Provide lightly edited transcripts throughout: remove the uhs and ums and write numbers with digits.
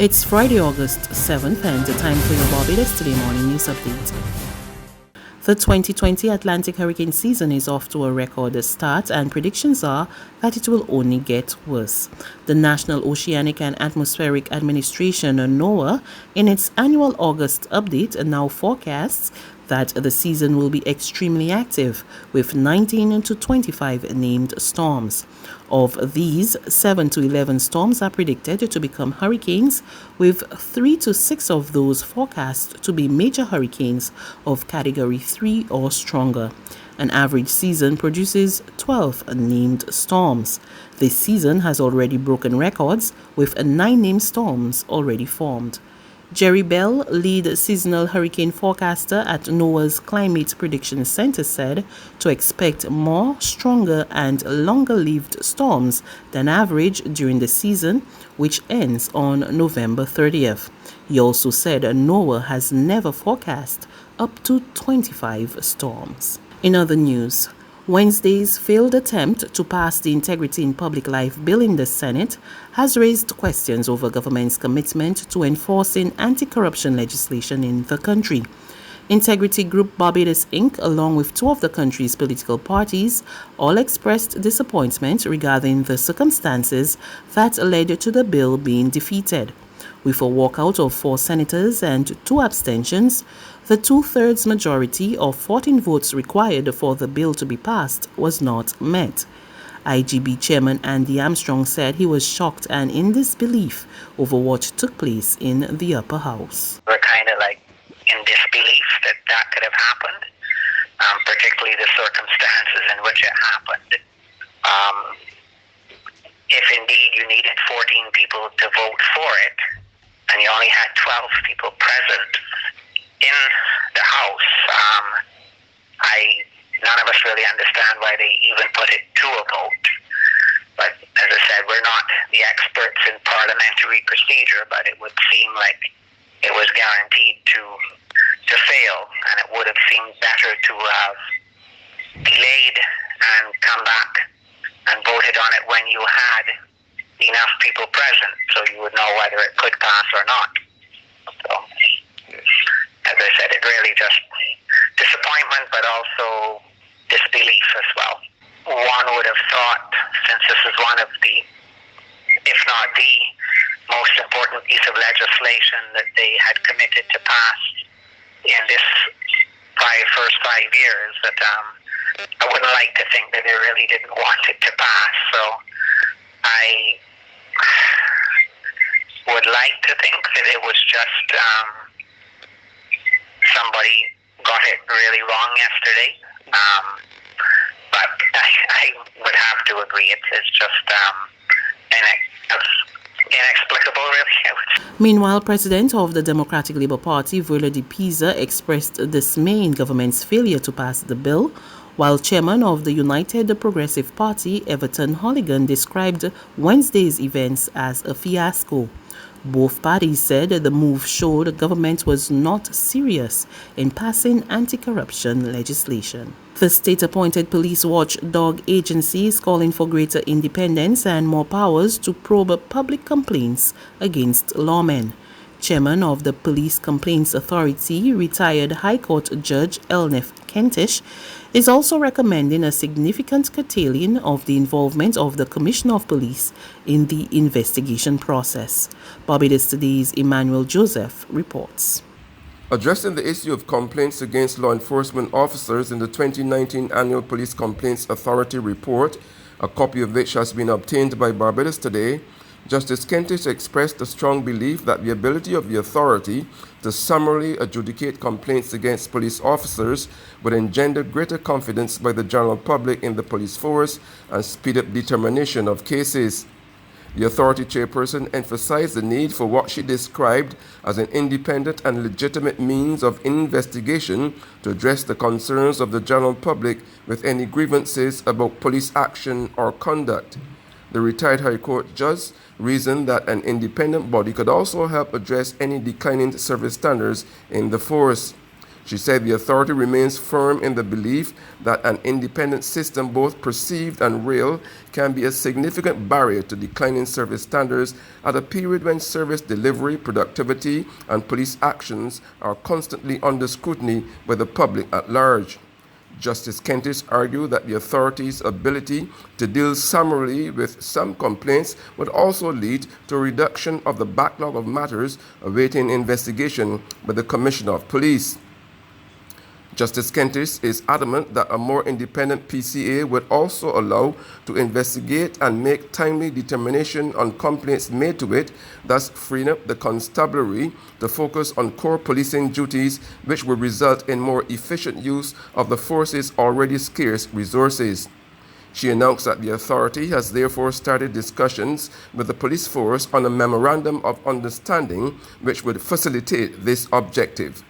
It's Friday, August 7th, and the time for your Barbados Today morning news update. The 2020 Atlantic hurricane season is off to a record start, and predictions are that it will only get worse. The National Oceanic and Atmospheric Administration, NOAA, in its annual August update, now forecasts that the season will be extremely active, with 19 to 25 named storms. Of these, 7 to 11 storms are predicted to become hurricanes, with 3 to 6 of those forecast to be major hurricanes of Category 3 or stronger. An average season produces 12 named storms. This season has already broken records, with 9 named storms already formed. Jerry Bell, lead seasonal hurricane forecaster at NOAA's Climate Prediction Center, said to expect more, stronger, and longer-lived storms than average during the season, which ends on November 30th. He also said NOAA has never forecast up to 25 storms. In other news, Wednesday's failed attempt to pass the Integrity in Public Life bill in the Senate has raised questions over government's commitment to enforcing anti-corruption legislation in the country. Integrity Group Barbados Inc., along with 2 of the country's political parties, all expressed disappointment regarding the circumstances that led to the bill being defeated. With a walkout of 4 senators and 2 abstentions, the 2/3 majority of 14 votes required for the bill to be passed was not met. IGB Chairman Andy Armstrong said he was shocked and in disbelief over what took place in the upper house. We're kind of like in disbelief that could have happened, particularly the circumstances in which it happened. If indeed you needed 14 people to vote for it, and you only had 12 people present in the House, none of us really understand why they even put it to a vote. But as I said, we're not the experts in parliamentary procedure, but it would seem like it was guaranteed to fail, and it would have seemed better to have delayed and come back and voted on it when you had enough people present, so you would know whether it could pass or not. So, as I said, it really just disappointment, but also disbelief as well. One would have thought, since this is one of the, if not the most important piece of legislation that they had committed to pass in this first 5 years, that I wouldn't like to think that they really didn't want it to pass. So I would like to think that it was just somebody got it really wrong yesterday. But I would have to agree it's just inexplicable, really. Meanwhile, President of the Democratic Labour Party, Vola de Pisa, expressed dismay in government's failure to pass the bill, while Chairman of the United Progressive Party, Everton Holligan, described Wednesday's events as a fiasco. Both parties said the move showed the government was not serious in passing anti-corruption legislation. The state-appointed police watchdog agency is calling for greater independence and more powers to probe public complaints against lawmen. Chairman of the Police Complaints Authority, retired High Court Judge Elnef Kentish, is also recommending a significant curtailing of the involvement of the Commissioner of Police in the investigation process. Barbados Today's Emmanuel Joseph reports. Addressing the issue of complaints against law enforcement officers in the 2019 Annual Police Complaints Authority report, a copy of which has been obtained by Barbados Today, Justice Kentish expressed a strong belief that the ability of the authority to summarily adjudicate complaints against police officers would engender greater confidence by the general public in the police force and speed up determination of cases. The authority chairperson emphasized the need for what she described as an independent and legitimate means of investigation to address the concerns of the general public with any grievances about police action or conduct. The retired High Court judge reasoned that an independent body could also help address any declining service standards in the force. She said the authority remains firm in the belief that an independent system, both perceived and real, can be a significant barrier to declining service standards at a period when service delivery, productivity, and police actions are constantly under scrutiny by the public at large. Justice Kentish argued that the authority's ability to deal summarily with some complaints would also lead to a reduction of the backlog of matters awaiting investigation by the Commissioner of Police. Justice Kentish is adamant that a more independent PCA would also allow to investigate and make timely determination on complaints made to it, thus freeing up the constabulary to focus on core policing duties, which would result in more efficient use of the force's already scarce resources. She announced that the authority has therefore started discussions with the police force on a memorandum of understanding which would facilitate this objective.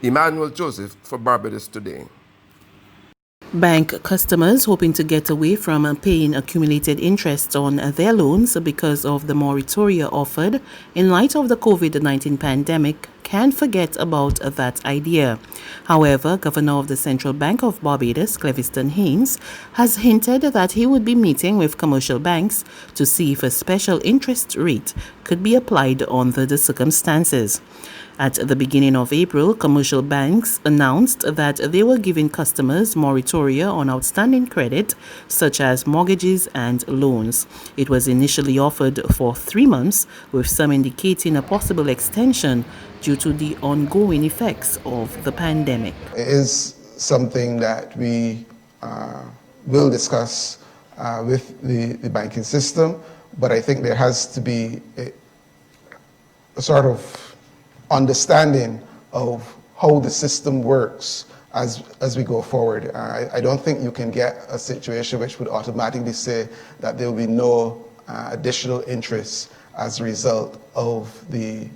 Emmanuel Joseph for Barbados Today. Bank customers hoping to get away from paying accumulated interest on their loans because of the moratoria offered in light of the COVID-19 pandemic can forget about that idea. However, Governor of the Central Bank of Barbados, Cleviston Haynes, has hinted that he would be meeting with commercial banks to see if a special interest rate could be applied under the circumstances. At the beginning of April, commercial banks announced that they were giving customers moratoria on outstanding credit, such as mortgages and loans. It was initially offered for 3 months, with some indicating a possible extension due to the ongoing effects of the pandemic. It is something that we will discuss with the banking system, but I think there has to be a sort of understanding of how the system works as we go forward. I don't think you can get a situation which would automatically say that there will be no additional interest as a result of the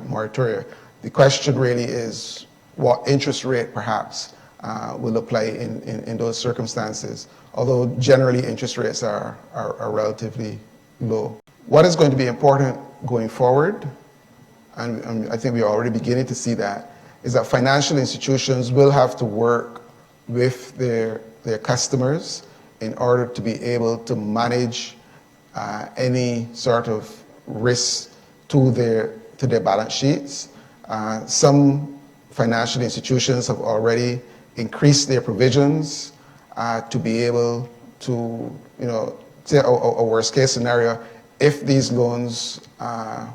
moratoria. The question really is what interest rate perhaps will apply in those circumstances, although generally interest rates are relatively low. What is going to be important going forward, and I think we are already beginning to see that, is that financial institutions will have to work with their customers in order to be able to manage any sort of risk to their balance sheets. Some financial institutions have already increased their provisions to be able to, say a worst case scenario, if these loans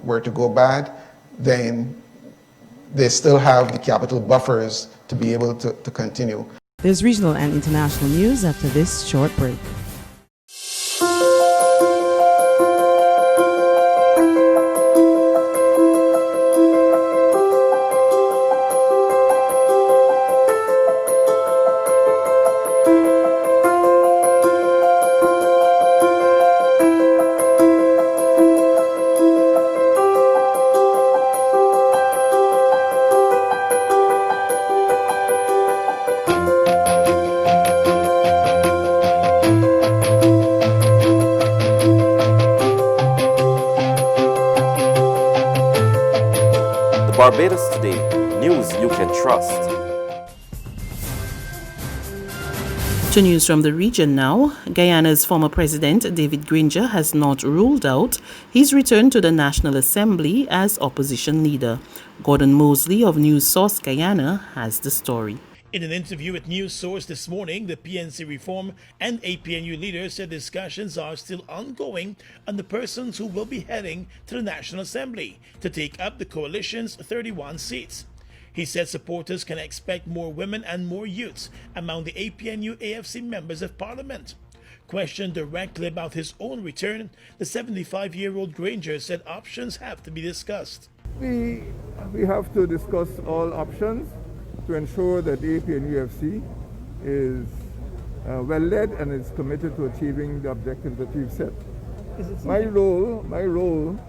were to go bad, then they still have the capital buffers to be able to continue. There's regional and international news after this short break. Barbados Today, news you can trust. To news from the region now, Guyana's former president, David Granger, has not ruled out his return to the National Assembly as opposition leader. Gordon Mosley of News Source Guyana has the story. In an interview with News Source this morning, the PNC Reform and APNU leader said discussions are still ongoing on the persons who will be heading to the National Assembly to take up the coalition's 31 seats. He said supporters can expect more women and more youths among the APNU AFC members of parliament. Questioned directly about his own return, the 75-year-old Granger said options have to be discussed. We have to discuss all options to ensure that the APNUFC is well led and is committed to achieving the objectives that we've set. My role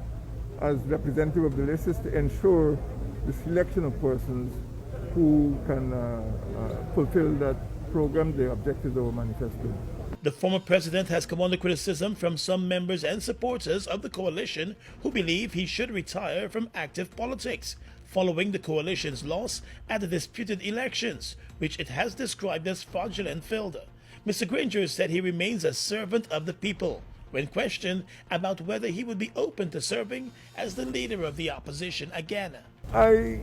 as representative of the list is to ensure the selection of persons who can fulfill that program, the objectives of our manifesto. The former president has come under criticism from some members and supporters of the coalition who believe he should retire from active politics. following the coalition's loss at the disputed elections, which it has described as fraudulent failure. Mr. Granger said he remains a servant of the people when questioned about whether he would be open to serving as the leader of the opposition again. I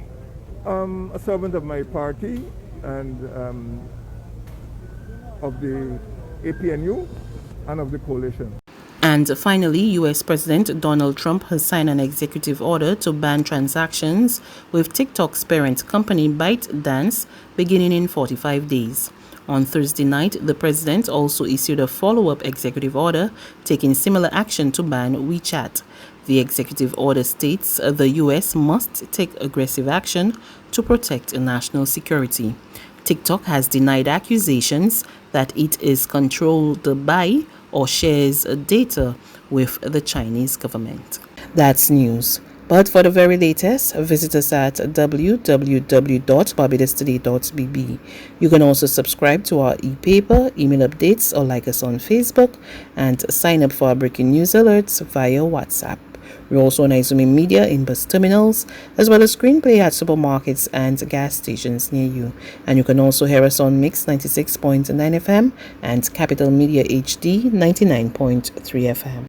am a servant of my party and of the APNU and of the coalition. And finally, U.S. President Donald Trump has signed an executive order to ban transactions with TikTok's parent company ByteDance beginning in 45 days. On Thursday night, the president also issued a follow-up executive order taking similar action to ban WeChat. The executive order states the U.S. must take aggressive action to protect national security. TikTok has denied accusations that it is controlled by or shares data with the Chinese government. That's news. But for the very latest, visit us at www.barbadostoday.bb. You can also subscribe to our e-paper, email updates, or like us on Facebook, and sign up for our breaking news alerts via WhatsApp. We're also on Izumi Media in bus terminals, as well as screenplay at supermarkets and gas stations near you. And you can also hear us on Mix 96.9 FM and Capital Media HD 99.3 FM.